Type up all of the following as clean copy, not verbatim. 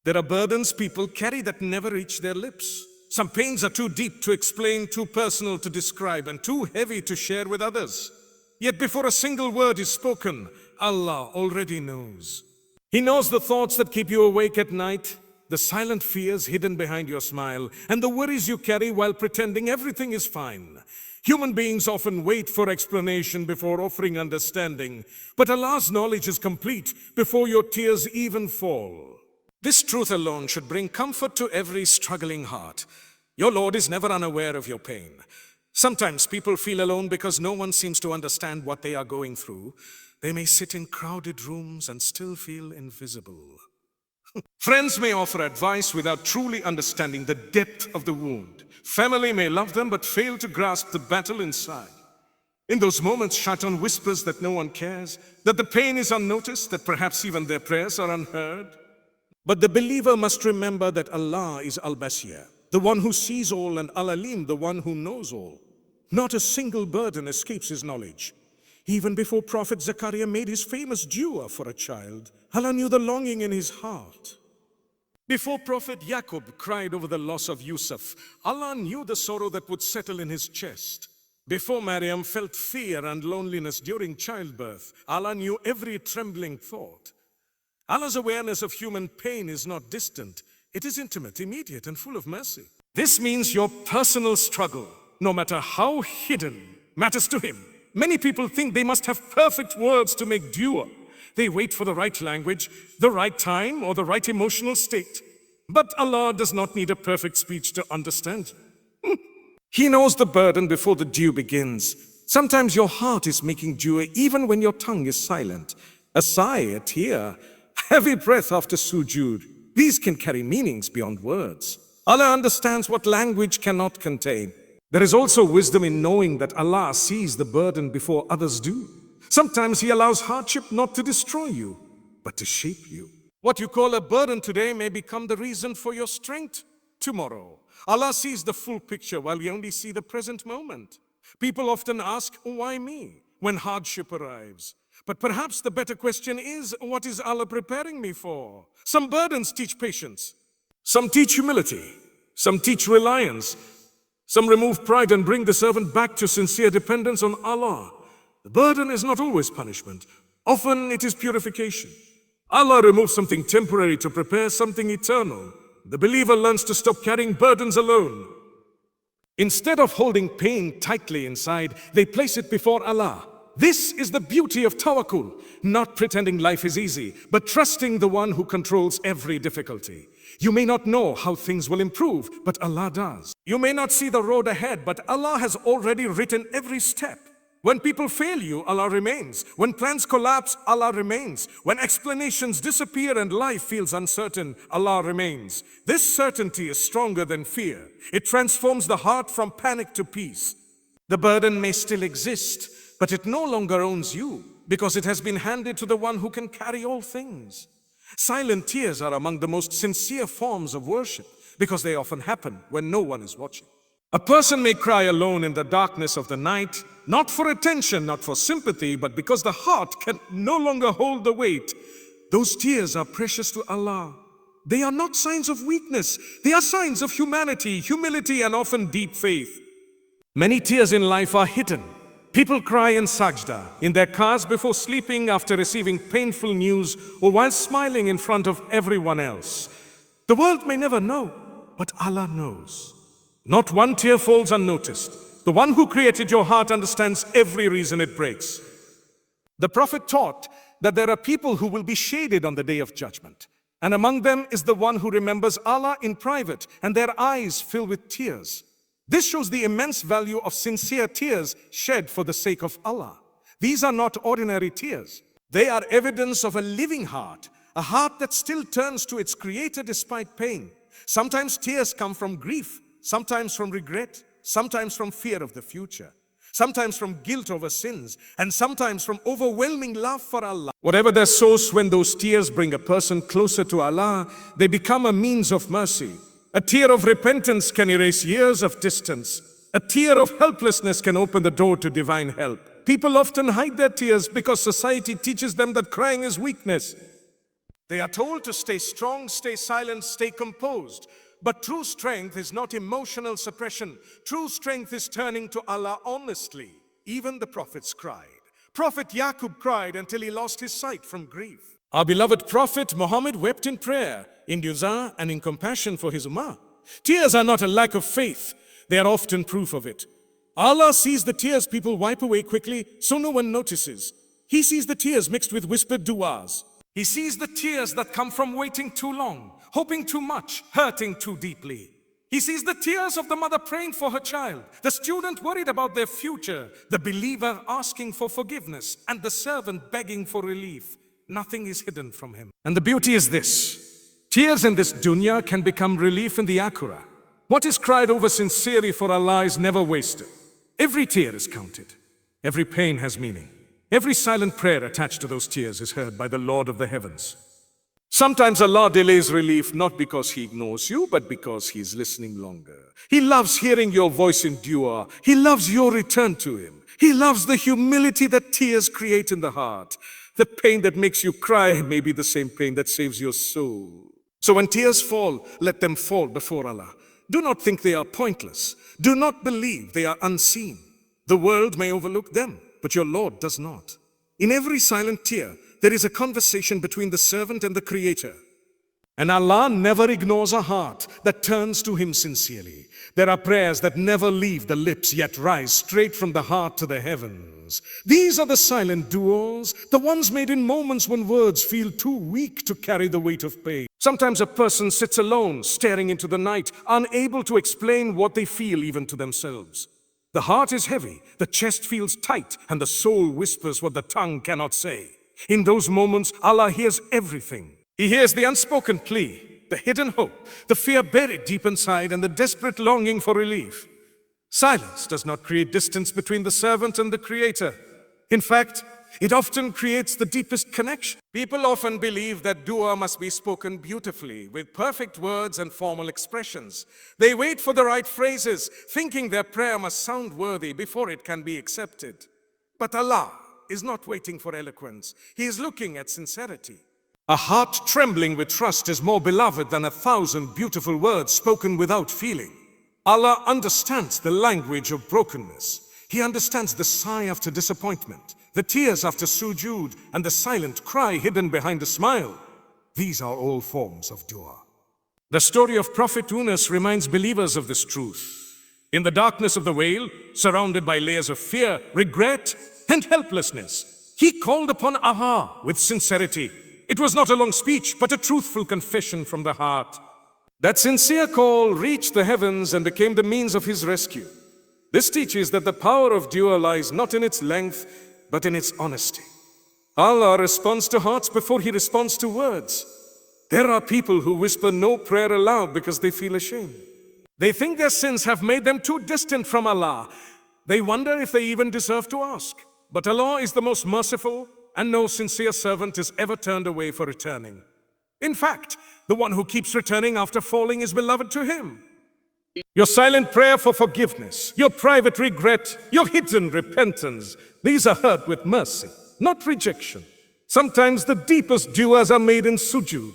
There are burdens people carry that never reach their lips. Some pains are too deep to explain, too personal to describe, and too heavy to share with others. Yet before a single word is spoken, Allah already knows. He knows the thoughts that keep you awake at night, the silent fears hidden behind your smile, and the worries you carry while pretending everything is fine. Human beings often wait for explanation before offering understanding, but Allah's knowledge is complete before your tears even fall. This truth alone should bring comfort to every struggling heart. Your Lord is never unaware of your pain. Sometimes people feel alone because no one seems to understand what they are going through. They may sit in crowded rooms and still feel invisible. Friends may offer advice without truly understanding the depth of the wound. Family may love them but fail to grasp the battle inside. In those moments, shaitan whispers that no one cares, that the pain is unnoticed, that perhaps even their prayers are unheard. But the believer must remember that Allah is Al-Basir, the one who sees all, and Al-Alim, the one who knows all. Not a single burden escapes his knowledge. Even before Prophet Zakaria made his famous dua for a child, Allah knew the longing in his heart. Before Prophet Yaqub cried over the loss of Yusuf, Allah knew the sorrow that would settle in his chest. Before Maryam felt fear and loneliness during childbirth, Allah knew every trembling thought. Allah's awareness of human pain is not distant. It is intimate, immediate, and full of mercy. This means your personal struggle, no matter how hidden, matters to Him. Many people think they must have perfect words to make dua. They wait for the right language, the right time, or the right emotional state. But Allah does not need a perfect speech to understand you. He knows the burden before the due begins. Sometimes your heart is making dua even when your tongue is silent. A sigh, a tear, heavy breath after sujood. These can carry meanings beyond words. Allah understands what language cannot contain. There is also wisdom in knowing that Allah sees the burden before others do. Sometimes He allows hardship not to destroy you, but to shape you. What you call a burden today may become the reason for your strength tomorrow. Allah sees the full picture while we only see the present moment. People often ask, why me, when hardship arrives? But perhaps the better question is, what is Allah preparing me for? Some burdens teach patience. Some teach humility. Some teach reliance. Some remove pride and bring the servant back to sincere dependence on Allah. The burden is not always punishment. Often it is purification. Allah removes something temporary to prepare something eternal. The believer learns to stop carrying burdens alone. Instead of holding pain tightly inside, they place it before Allah. This is the beauty of tawakkul, not pretending life is easy, but trusting the one who controls every difficulty. You may not know how things will improve, but Allah does. You may not see the road ahead, but Allah has already written every step. When people fail you, Allah remains. When plans collapse, Allah remains. When explanations disappear and life feels uncertain, Allah remains. This certainty is stronger than fear. It transforms the heart from panic to peace. The burden may still exist, but it no longer owns you, because it has been handed to the one who can carry all things. Silent tears are among the most sincere forms of worship, because they often happen when no one is watching. A person may cry alone in the darkness of the night, not for attention, not for sympathy, but because the heart can no longer hold the weight. Those tears are precious to Allah. They are not signs of weakness. They are signs of humanity, humility, and often deep faith. Many tears in life are hidden. People cry in sajda, in their cars before sleeping, after receiving painful news, or while smiling in front of everyone else. The world may never know, but Allah knows. Not one tear falls unnoticed. The one who created your heart understands every reason it breaks. The Prophet taught that there are people who will be shaded on the day of judgment. And among them is the one who remembers Allah in private and their eyes fill with tears. This shows the immense value of sincere tears shed for the sake of Allah. These are not ordinary tears. They are evidence of a living heart, a heart that still turns to its Creator despite pain. Sometimes tears come from grief, sometimes from regret, sometimes from fear of the future, sometimes from guilt over sins, and sometimes from overwhelming love for Allah. Whatever their source, when those tears bring a person closer to Allah, they become a means of mercy. A tear of repentance can erase years of distance. A tear of helplessness can open the door to divine help. People often hide their tears because society teaches them that crying is weakness. They are told to stay strong, stay silent, stay composed. But true strength is not emotional suppression. True strength is turning to Allah honestly. Even the prophets cried. Prophet Yaqub cried until he lost his sight from grief. Our beloved Prophet Muhammad wept in prayer, in du'a, and in compassion for his ummah. Tears are not a lack of faith. They are often proof of it. Allah sees the tears people wipe away quickly, so no one notices. He sees the tears mixed with whispered du'as. He sees the tears that come from waiting too long, hoping too much, hurting too deeply. He sees the tears of the mother praying for her child, the student worried about their future, the believer asking for forgiveness, and the servant begging for relief. Nothing is hidden from him. And the beauty is this: tears in this dunya can become relief in the akhirah. What is cried over sincerely for Allah is never wasted. Every tear is counted. Every pain has meaning. Every silent prayer attached to those tears is heard by the Lord of the heavens. Sometimes Allah delays relief not because He ignores you, but because He is listening longer. He loves hearing your voice in dua. He loves your return to Him. He loves the humility that tears create in the heart. The pain that makes you cry may be the same pain that saves your soul. So when tears fall, let them fall before Allah. Do not think they are pointless. Do not believe they are unseen. The world may overlook them, but your Lord does not. In every silent tear, there is a conversation between the servant and the Creator. And Allah never ignores a heart that turns to Him sincerely. There are prayers that never leave the lips, yet rise straight from the heart to the heavens. These are the silent duos, the ones made in moments when words feel too weak to carry the weight of pain. Sometimes a person sits alone, staring into the night, unable to explain what they feel even to themselves. The heart is heavy, the chest feels tight, and the soul whispers what the tongue cannot say. In those moments, Allah hears everything. He hears the unspoken plea, the hidden hope, the fear buried deep inside, and the desperate longing for relief. Silence does not create distance between the servant and the Creator. In fact, it often creates the deepest connection. People often believe that dua must be spoken beautifully, with perfect words and formal expressions. They wait for the right phrases, thinking their prayer must sound worthy before it can be accepted. But Allah is not waiting for eloquence. He is looking at sincerity. A heart trembling with trust is more beloved than 1,000 beautiful words spoken without feeling. Allah understands the language of brokenness. He understands the sigh after disappointment, the tears after sujood, and the silent cry hidden behind a smile. These are all forms of dua. The story of Prophet Yunus reminds believers of this truth. In the darkness of the whale, surrounded by layers of fear, regret, and helplessness, he called upon Allah with sincerity. It was not a long speech, but a truthful confession from the heart. That sincere call reached the heavens and became the means of his rescue. This teaches that the power of dua lies not in its length, but in its honesty. Allah responds to hearts before He responds to words. There are people who whisper no prayer aloud because they feel ashamed. They think their sins have made them too distant from Allah. They wonder if they even deserve to ask. But Allah is the most merciful, and no sincere servant is ever turned away for returning. In fact, the one who keeps returning after falling is beloved to Him. Your silent prayer for forgiveness, your private regret, your hidden repentance, these are heard with mercy, not rejection. Sometimes the deepest du'as are made in sujood.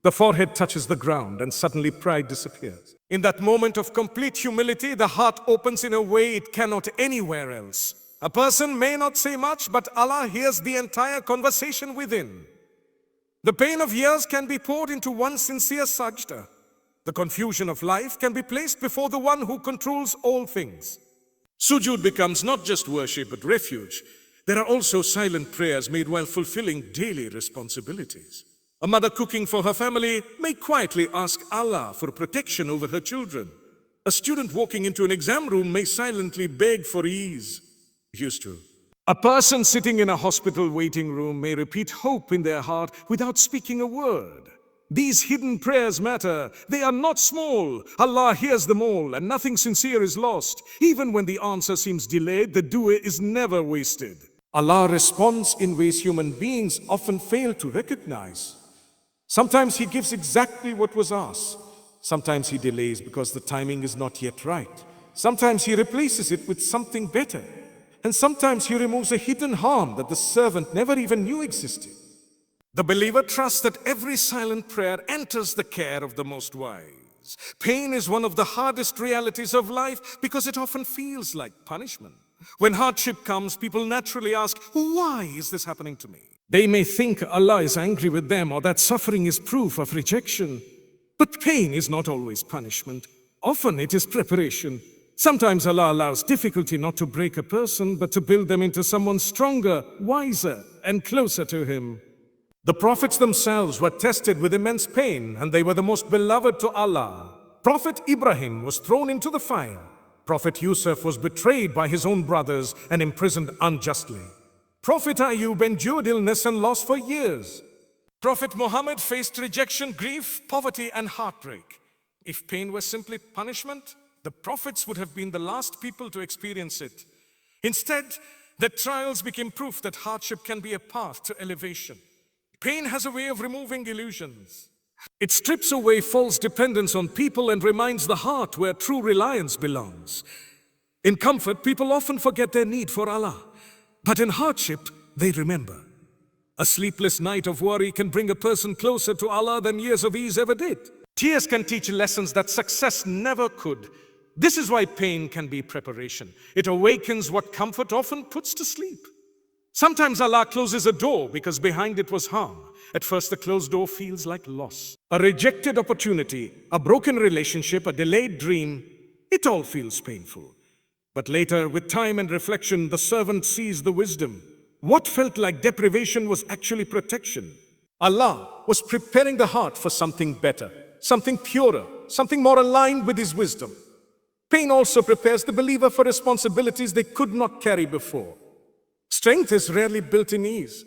The forehead touches the ground and suddenly pride disappears. In that moment of complete humility, the heart opens in a way it cannot anywhere else. A person may not say much, but Allah hears the entire conversation within. The pain of years can be poured into one sincere sajda. The confusion of life can be placed before the one who controls all things. Sujood becomes not just worship but refuge. There are also silent prayers made while fulfilling daily responsibilities. A mother cooking for her family may quietly ask Allah for protection over her children. A student walking into an exam room may silently beg for ease. Used to. A person sitting in a hospital waiting room may repeat hope in their heart without speaking a word. These hidden prayers matter. They are not small. Allah hears them all, and nothing sincere is lost. Even when the answer seems delayed, the dua is never wasted. Allah responds in ways human beings often fail to recognize. Sometimes He gives exactly what was asked. Sometimes He delays because the timing is not yet right. Sometimes He replaces it with something better. And sometimes He removes a hidden harm that the servant never even knew existed. The believer trusts that every silent prayer enters the care of the Most Wise. Pain is one of the hardest realities of life because it often feels like punishment. When hardship comes, people naturally ask, why is this happening to me? They may think Allah is angry with them or that suffering is proof of rejection. But pain is not always punishment. Often it is preparation. Sometimes Allah allows difficulty not to break a person, but to build them into someone stronger, wiser, and closer to Him. The prophets themselves were tested with immense pain, and they were the most beloved to Allah. Prophet Ibrahim was thrown into the fire. Prophet Yusuf was betrayed by his own brothers and imprisoned unjustly. Prophet Ayub endured illness and loss for years. Prophet Muhammad faced rejection, grief, poverty, and heartbreak. If pain were simply punishment, the prophets would have been the last people to experience it. Instead, their trials became proof that hardship can be a path to elevation. Pain has a way of removing illusions. It strips away false dependence on people and reminds the heart where true reliance belongs. In comfort, people often forget their need for Allah. But in hardship, they remember. A sleepless night of worry can bring a person closer to Allah than years of ease ever did. Tears can teach lessons that success never could. This is why pain can be preparation. It awakens what comfort often puts to sleep. Sometimes Allah closes a door because behind it was harm. At first, the closed door feels like loss. A rejected opportunity, a broken relationship, a delayed dream, it all feels painful. But later, with time and reflection, the servant sees the wisdom. What felt like deprivation was actually protection. Allah was preparing the heart for something better, something purer, something more aligned with His wisdom. Pain also prepares the believer for responsibilities they could not carry before. Strength is rarely built in ease.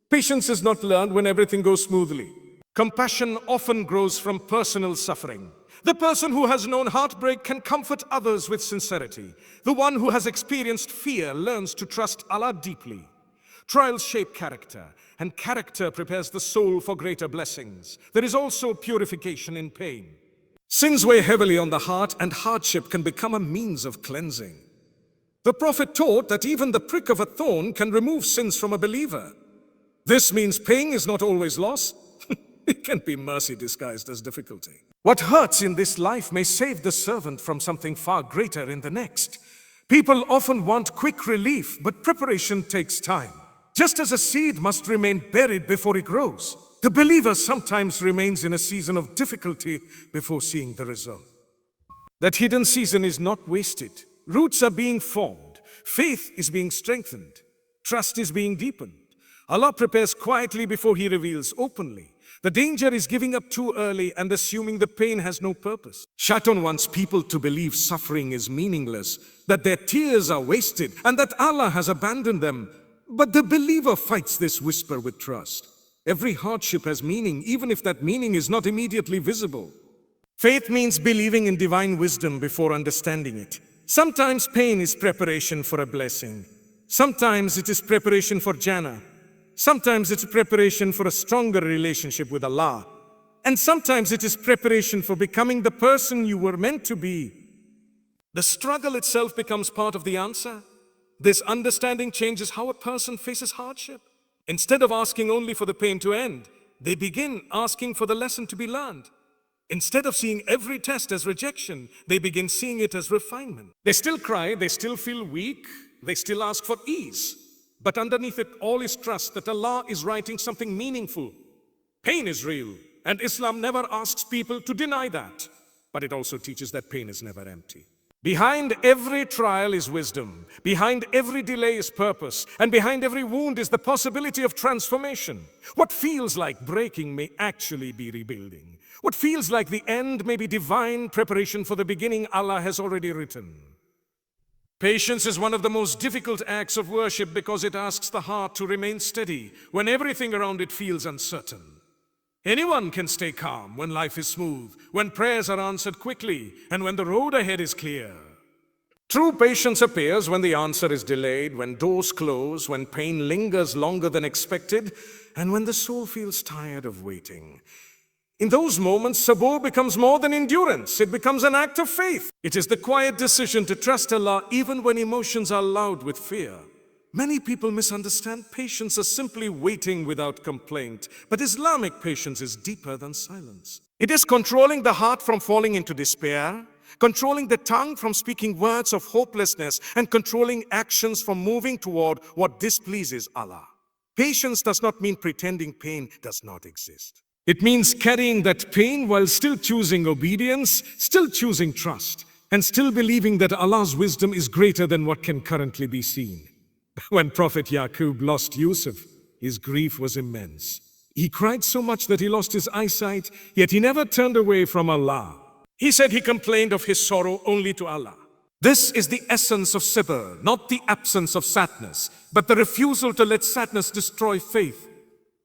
Patience is not learned when everything goes smoothly. Compassion often grows from personal suffering. The person who has known heartbreak can comfort others with sincerity. The one who has experienced fear learns to trust Allah deeply. Trials shape character, and character prepares the soul for greater blessings. There is also purification in pain. Sins weigh heavily on the heart, and hardship can become a means of cleansing. The Prophet taught that even the prick of a thorn can remove sins from a believer. This means pain is not always loss. It can be mercy disguised as difficulty. What hurts in this life may save the servant from something far greater in the next. People often want quick relief, but preparation takes time. Just as a seed must remain buried before it grows, the believer sometimes remains in a season of difficulty before seeing the result. That hidden season is not wasted. Roots are being formed. Faith is being strengthened. Trust is being deepened. Allah prepares quietly before He reveals openly. The danger is giving up too early and assuming the pain has no purpose. Shaitan wants people to believe suffering is meaningless, that their tears are wasted, and that Allah has abandoned them. But the believer fights this whisper with trust. Every hardship has meaning, even if that meaning is not immediately visible. Faith means believing in divine wisdom before understanding it. Sometimes pain is preparation for a blessing. Sometimes it is preparation for Jannah. Sometimes it's preparation for a stronger relationship with Allah. And sometimes it is preparation for becoming the person you were meant to be. The struggle itself becomes part of the answer. This understanding changes how a person faces hardship. Instead of asking only for the pain to end, they begin asking for the lesson to be learned. Instead of seeing every test as rejection, they begin seeing it as refinement. They still cry, they still feel weak, they still ask for ease. But underneath it all is trust that Allah is writing something meaningful. Pain is real, and Islam never asks people to deny that. But it also teaches that pain is never empty. Behind every trial is wisdom. Behind every delay is purpose. And behind every wound is the possibility of transformation. What feels like breaking may actually be rebuilding. What feels like the end may be divine preparation for the beginning Allah has already written. Patience is one of the most difficult acts of worship because it asks the heart to remain steady when everything around it feels uncertain. Anyone can stay calm when life is smooth, when prayers are answered quickly, and when the road ahead is clear. True patience appears when the answer is delayed, when doors close, when pain lingers longer than expected, and when the soul feels tired of waiting. In those moments, sabr becomes more than endurance. It becomes an act of faith. It is the quiet decision to trust Allah even when emotions are loud with fear. Many people misunderstand patience as simply waiting without complaint, but Islamic patience is deeper than silence. It is controlling the heart from falling into despair, controlling the tongue from speaking words of hopelessness, and controlling actions from moving toward what displeases Allah. Patience does not mean pretending pain does not exist. It means carrying that pain while still choosing obedience, still choosing trust, and still believing that Allah's wisdom is greater than what can currently be seen. When Prophet Yaqub lost Yusuf, his grief was immense. He cried so much that he lost his eyesight, yet he never turned away from Allah. He said he complained of his sorrow only to Allah. This is the essence of sabr, not the absence of sadness, but the refusal to let sadness destroy faith.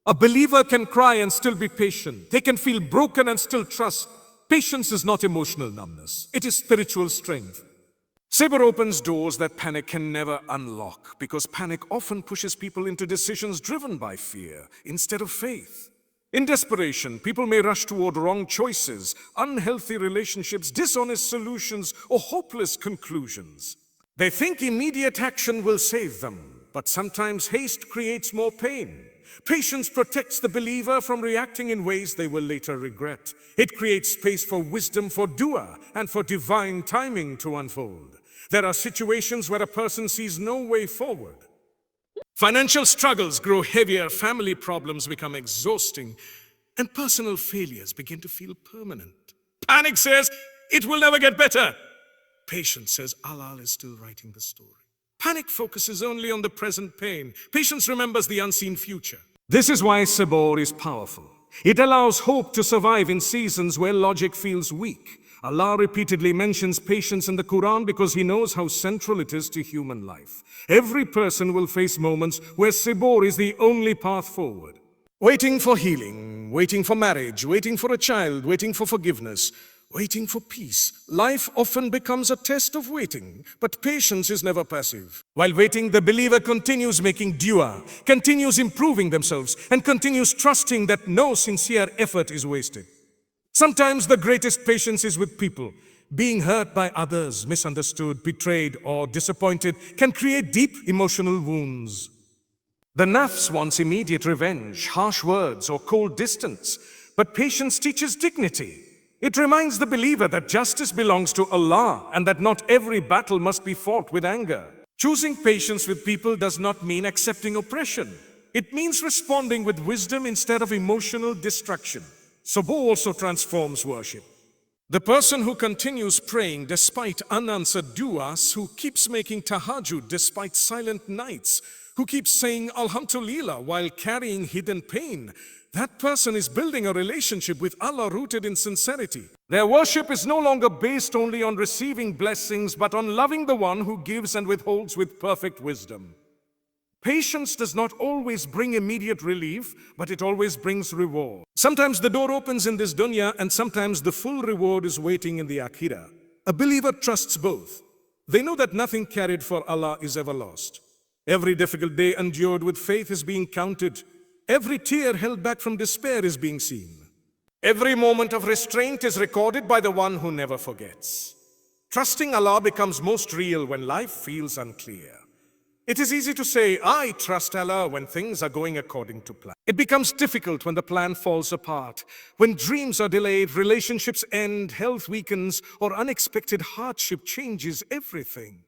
A believer can cry and still be patient. They can feel broken and still trust. Patience is not emotional numbness. It is spiritual strength. Sabr opens doors that panic can never unlock, because panic often pushes people into decisions driven by fear instead of faith. In desperation, people may rush toward wrong choices, unhealthy relationships, dishonest solutions, or hopeless conclusions. They think immediate action will save them, but sometimes haste creates more pain. Patience protects the believer from reacting in ways they will later regret. It creates space for wisdom, for dua, and for divine timing to unfold. There are situations where a person sees no way forward. Financial struggles grow heavier, family problems become exhausting, and personal failures begin to feel permanent. Panic says, it will never get better. Patience says, Allah is still writing the story. Panic focuses only on the present pain. Patience remembers the unseen future. This is why sabr is powerful. It allows hope to survive in seasons where logic feels weak. Allah repeatedly mentions patience in the Quran because He knows how central it is to human life. Every person will face moments where sabr is the only path forward. Waiting for healing, waiting for marriage, waiting for a child, waiting for forgiveness, waiting for peace. Life often becomes a test of waiting, but patience is never passive. While waiting, the believer continues making dua, continues improving themselves, and continues trusting that no sincere effort is wasted. Sometimes the greatest patience is with people. Being hurt by others, misunderstood, betrayed, or disappointed can create deep emotional wounds. The nafs wants immediate revenge, harsh words, or cold distance, but patience teaches dignity. It reminds the believer that justice belongs to Allah and that not every battle must be fought with anger. Choosing patience with people does not mean accepting oppression. It means responding with wisdom instead of emotional destruction. Sabr also transforms worship. The person who continues praying despite unanswered du'as, who keeps making tahajjud despite silent nights, who keeps saying Alhamdulillah while carrying hidden pain, that person is building a relationship with Allah rooted in sincerity. Their worship is no longer based only on receiving blessings, but on loving the one who gives and withholds with perfect wisdom. Patience does not always bring immediate relief, but it always brings reward. Sometimes the door opens in this dunya, and sometimes the full reward is waiting in the akhirah. A believer trusts both. They know that nothing carried for Allah is ever lost. Every difficult day endured with faith is being counted. Every tear held back from despair is being seen. Every moment of restraint is recorded by the one who never forgets. Trusting Allah becomes most real when life feels unclear. It is easy to say, I trust Allah, when things are going according to plan. It becomes difficult when the plan falls apart, when dreams are delayed, relationships end, health weakens, or unexpected hardship changes everything.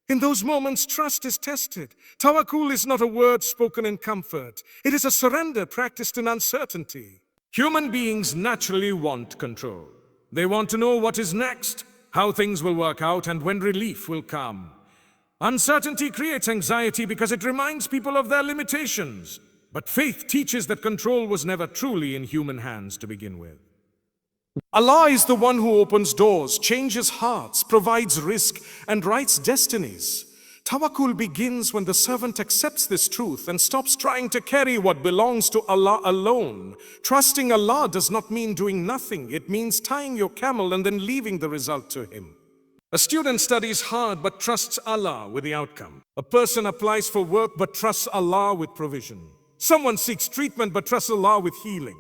In those moments, trust is tested. Tawakkul is not a word spoken in comfort. It is a surrender practiced in uncertainty. Human beings naturally want control. They want to know what is next, how things will work out, and when relief will come. Uncertainty creates anxiety because it reminds people of their limitations. But faith teaches that control was never truly in human hands to begin with. Allah is the one who opens doors, changes hearts, provides risk, and writes destinies. Tawakkul begins when the servant accepts this truth and stops trying to carry what belongs to Allah alone. Trusting Allah does not mean doing nothing. It means tying your camel and then leaving the result to Him. A student studies hard but trusts Allah with the outcome. A person applies for work but trusts Allah with provision. Someone seeks treatment but trusts Allah with healing.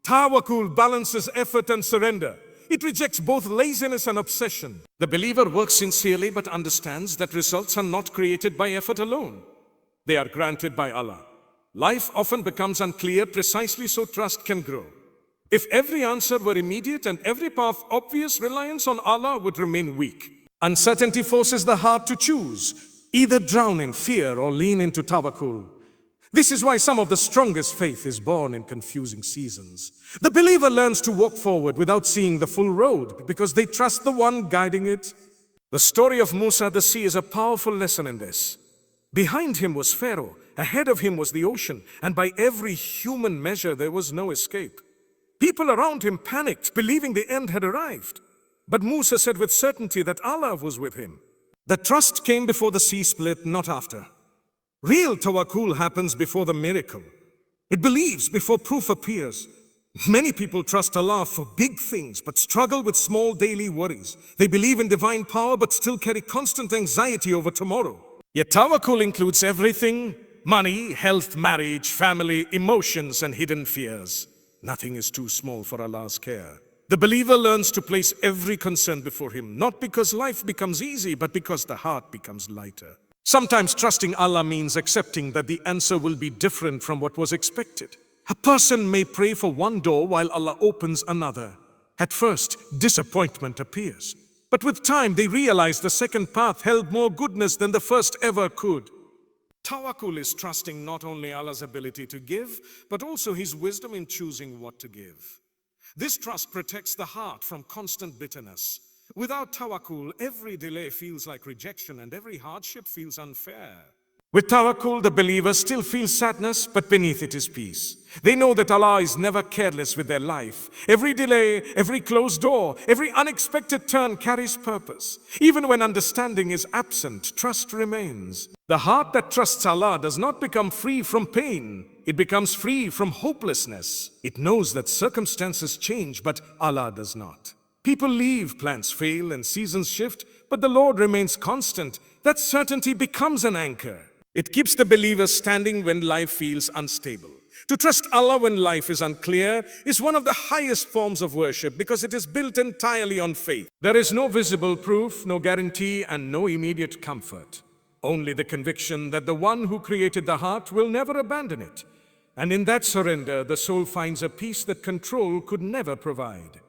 Tawakkul balances effort and surrender. It rejects both laziness and obsession. The believer works sincerely but understands that results are not created by effort alone. They are granted by Allah. Life often becomes unclear precisely so trust can grow. If every answer were immediate and every path obvious, reliance on Allah would remain weak. Uncertainty forces the heart to choose, either drown in fear or lean into tawakkul. This is why some of the strongest faith is born in confusing seasons. The believer learns to walk forward without seeing the full road because they trust the one guiding it. The story of Musa the sea is a powerful lesson in this. Behind him was Pharaoh, ahead of him was the ocean, and by every human measure there was no escape. People around him panicked, believing the end had arrived. But Musa said with certainty that Allah was with him. The trust came before the sea split, not after. Real tawakkul happens before the miracle. It believes before proof appears. Many people trust Allah for big things but struggle with small daily worries. They believe in divine power but still carry constant anxiety over tomorrow. Yet tawakkul includes everything: money, health, marriage, family, emotions, and hidden fears. Nothing is too small for Allah's care. The believer learns to place every concern before Him, not because life becomes easy, but because the heart becomes lighter. Sometimes trusting Allah means accepting that the answer will be different from what was expected. A person may pray for one door while Allah opens another. At first, disappointment appears. But with time, they realize the second path held more goodness than the first ever could. Tawakkul is trusting not only Allah's ability to give, but also His wisdom in choosing what to give. This trust protects the heart from constant bitterness. Without tawakkul, every delay feels like rejection and every hardship feels unfair. With tawakkul, the believer still feels sadness, but beneath it is peace. They know that Allah is never careless with their life. Every delay, every closed door, every unexpected turn carries purpose. Even when understanding is absent, trust remains. The heart that trusts Allah does not become free from pain. It becomes free from hopelessness. It knows that circumstances change, but Allah does not. People leave, plans fail, and seasons shift, but the Lord remains constant. That certainty becomes an anchor. It keeps the believer standing when life feels unstable. To trust Allah when life is unclear is one of the highest forms of worship because it is built entirely on faith. There is no visible proof, no guarantee, and no immediate comfort. Only the conviction that the one who created the heart will never abandon it. And in that surrender, the soul finds a peace that control could never provide.